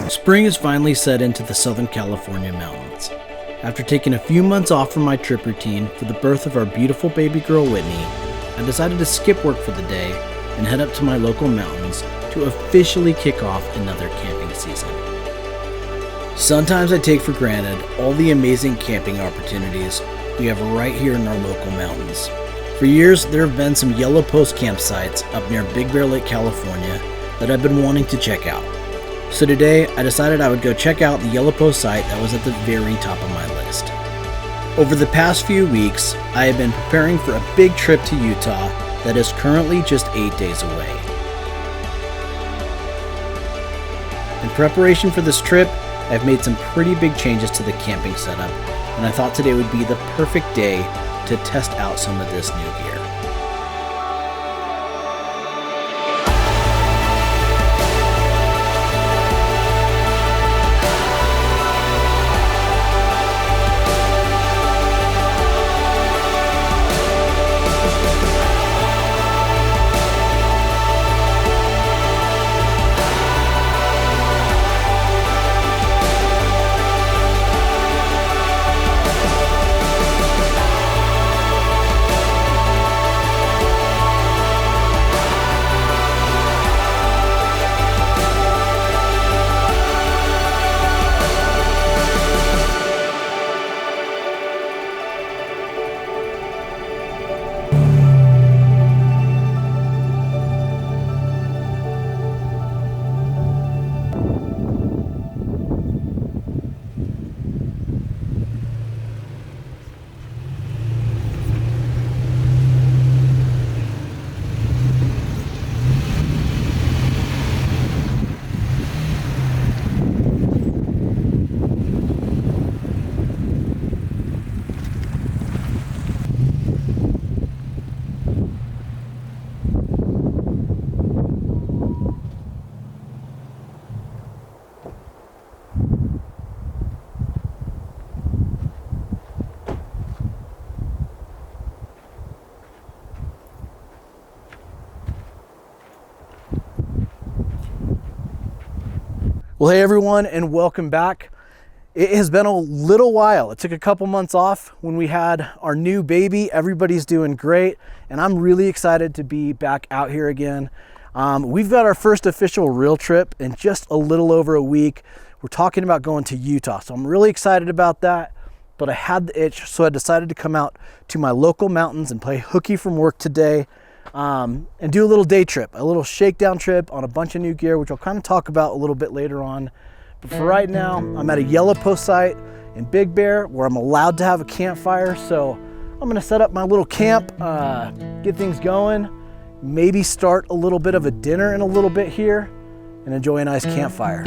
Spring has finally set into the Southern California mountains. After taking a few months off from my trip routine for the birth of our beautiful baby girl Whitney, I decided to skip work for the day and head up to my local mountains to officially kick off another camping season. Sometimes I take for granted all the amazing camping opportunities we have right here in our local mountains. For years, there have been some yellow post campsites up near Big Bear Lake, California that I've been wanting to check out. So today, I decided I would go check out the yellow post site that was at the very top of my list. Over the past few weeks, I have been preparing for a big trip to Utah that is currently just 8 days away. In preparation for this trip, I've made some pretty big changes to the camping setup, and I thought today would be the perfect day to test out some of this new gear. Well, hey everyone, and welcome back. It has been a little while. It took a couple months off when we had our new baby. Everybody's doing great, and I'm really excited to be back out here again. We've got our first official real trip in just a little over a week. We're talking about going to Utah, so I'm really excited about that. But I had the itch, so I decided to come out to my local mountains and play hooky from work today. And do a little day trip, a little shakedown trip on a bunch of new gear, which I'll kind of talk about a little bit later on. But for right now, I'm at a yellow post site in Big Bear where I'm allowed to have a campfire. So I'm gonna set up my little camp, get things going, maybe start a little bit of a dinner in a little bit here and enjoy a nice campfire.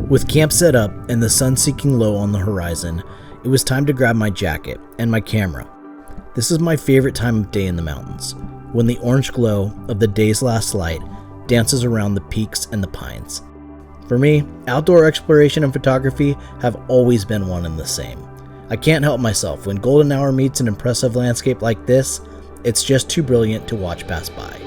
With camp set up and the sun sinking low on the horizon, it was time to grab my jacket and my camera. This is my favorite time of day in the mountains, when the orange glow of the day's last light dances around the peaks and the pines. For me, outdoor exploration and photography have always been one and the same. I can't help myself. When golden hour meets an impressive landscape like this, it's just too brilliant to watch pass by.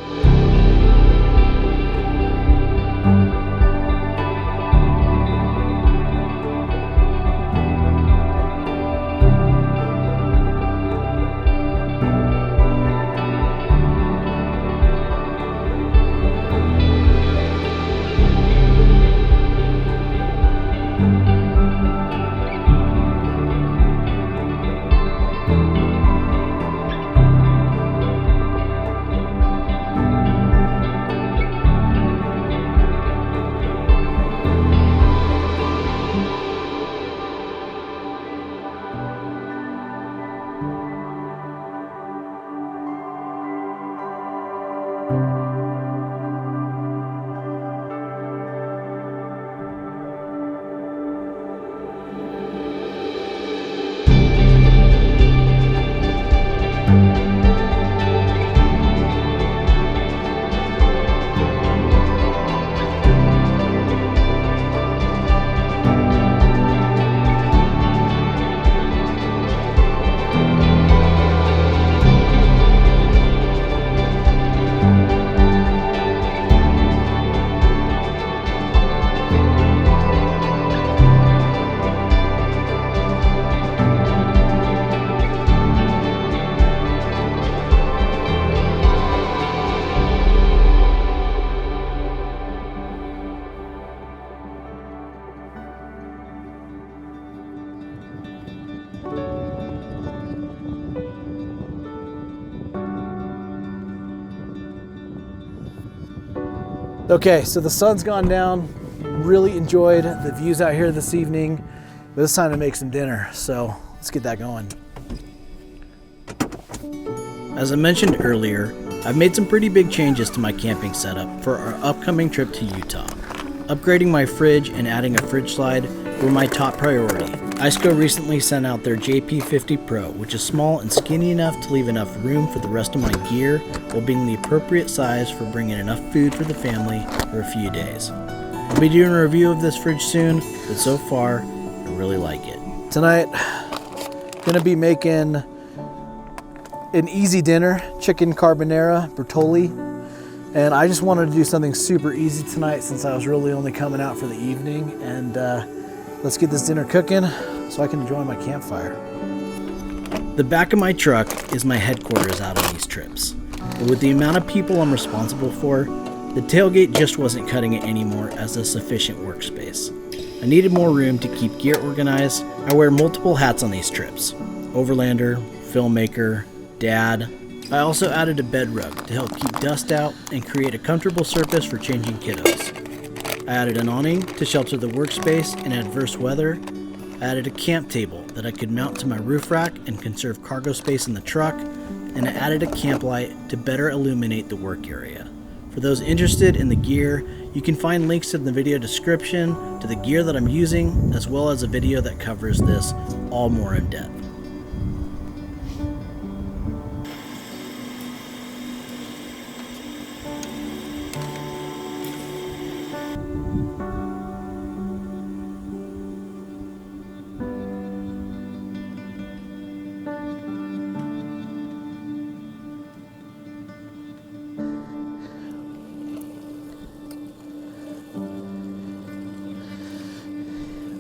Okay, so the sun's gone down. Really enjoyed the views out here this evening, but it's time to make some dinner, so let's get that going. As I mentioned earlier, I've made some pretty big changes to my camping setup for our upcoming trip to Utah. Upgrading my fridge and adding a fridge slide were my top priority. ISCO recently sent out their JP50 Pro, which is small and skinny enough to leave enough room for the rest of my gear while being the appropriate size for bringing enough food for the family for a few days. I'll be doing a review of this fridge soon, but so far, I really like it. Tonight, gonna be making an easy dinner, chicken carbonara, bertolli, and I just wanted to do something super easy tonight since I was really only coming out for the evening, and let's get this dinner cooking so I can enjoy my campfire. The back of my truck is my headquarters out on these trips. But with the amount of people I'm responsible for, the tailgate just wasn't cutting it anymore as a sufficient workspace. I needed more room to keep gear organized. I wear multiple hats on these trips: overlander, filmmaker, dad. I also added a bed rug to help keep dust out and create a comfortable surface for changing kiddos. I added an awning to shelter the workspace in adverse weather. I added a camp table that I could mount to my roof rack and conserve cargo space in the truck, and I added a camp light to better illuminate the work area. For those interested in the gear, you can find links in the video description to the gear that I'm using, as well as a video that covers this all more in depth.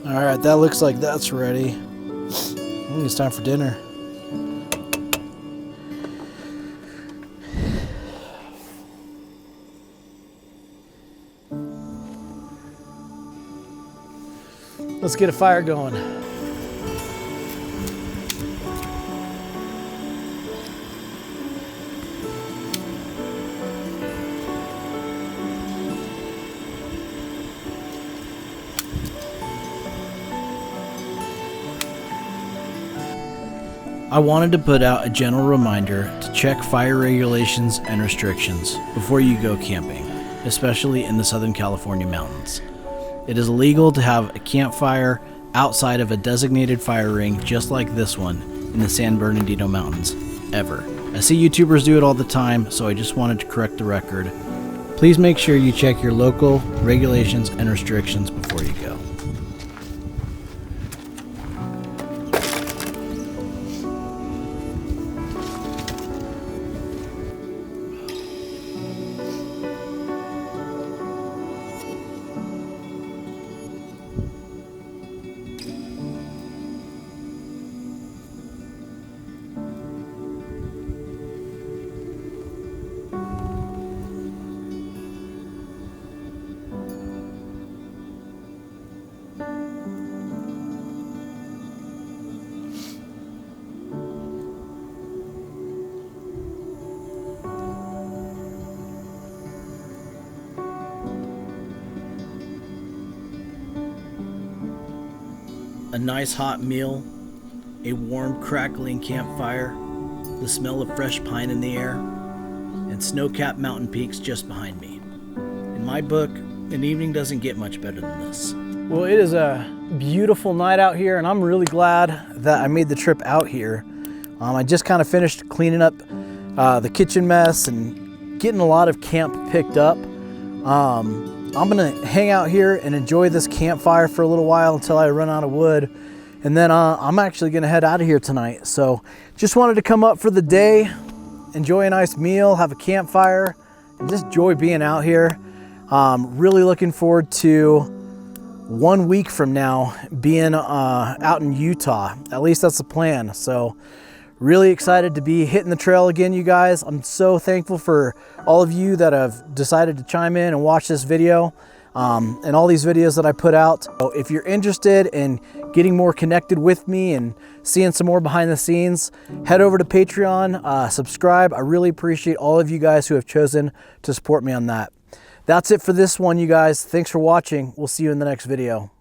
All right, that looks like that's ready. I think it's time for dinner. Let's get a fire going. I wanted to put out a general reminder to check fire regulations and restrictions before you go camping, especially in the Southern California mountains. It is illegal to have a campfire outside of a designated fire ring just like this one in the San Bernadino Mountains, ever. I see YouTubers do it all the time, so I just wanted to correct the record. Please make sure you check your local regulations and restrictions before you go. A nice hot meal, a warm crackling campfire, the smell of fresh pine in the air, and snow-capped mountain peaks just behind me. In my book, an evening doesn't get much better than this. Well, it is a beautiful night out here, and I'm really glad that I made the trip out here. I just kind of finished cleaning up the kitchen mess and getting a lot of camp picked up. I'm gonna hang out here and enjoy this campfire for a little while until I run out of wood. And then I'm actually gonna head out of here tonight. So just wanted to come up for the day, enjoy a nice meal, have a campfire, and just enjoy being out here. Really looking forward to 1 week from now being out in Utah. At least that's the plan. So really excited to be hitting the trail again, you guys. I'm so thankful for all of you that have decided to chime in and watch this video and all these videos that I put out. So if you're interested in getting more connected with me and seeing some more behind the scenes, head over to Patreon, subscribe. I really appreciate all of you guys who have chosen to support me on that. That's it for this one, you guys. Thanks for watching. We'll see you in the next video.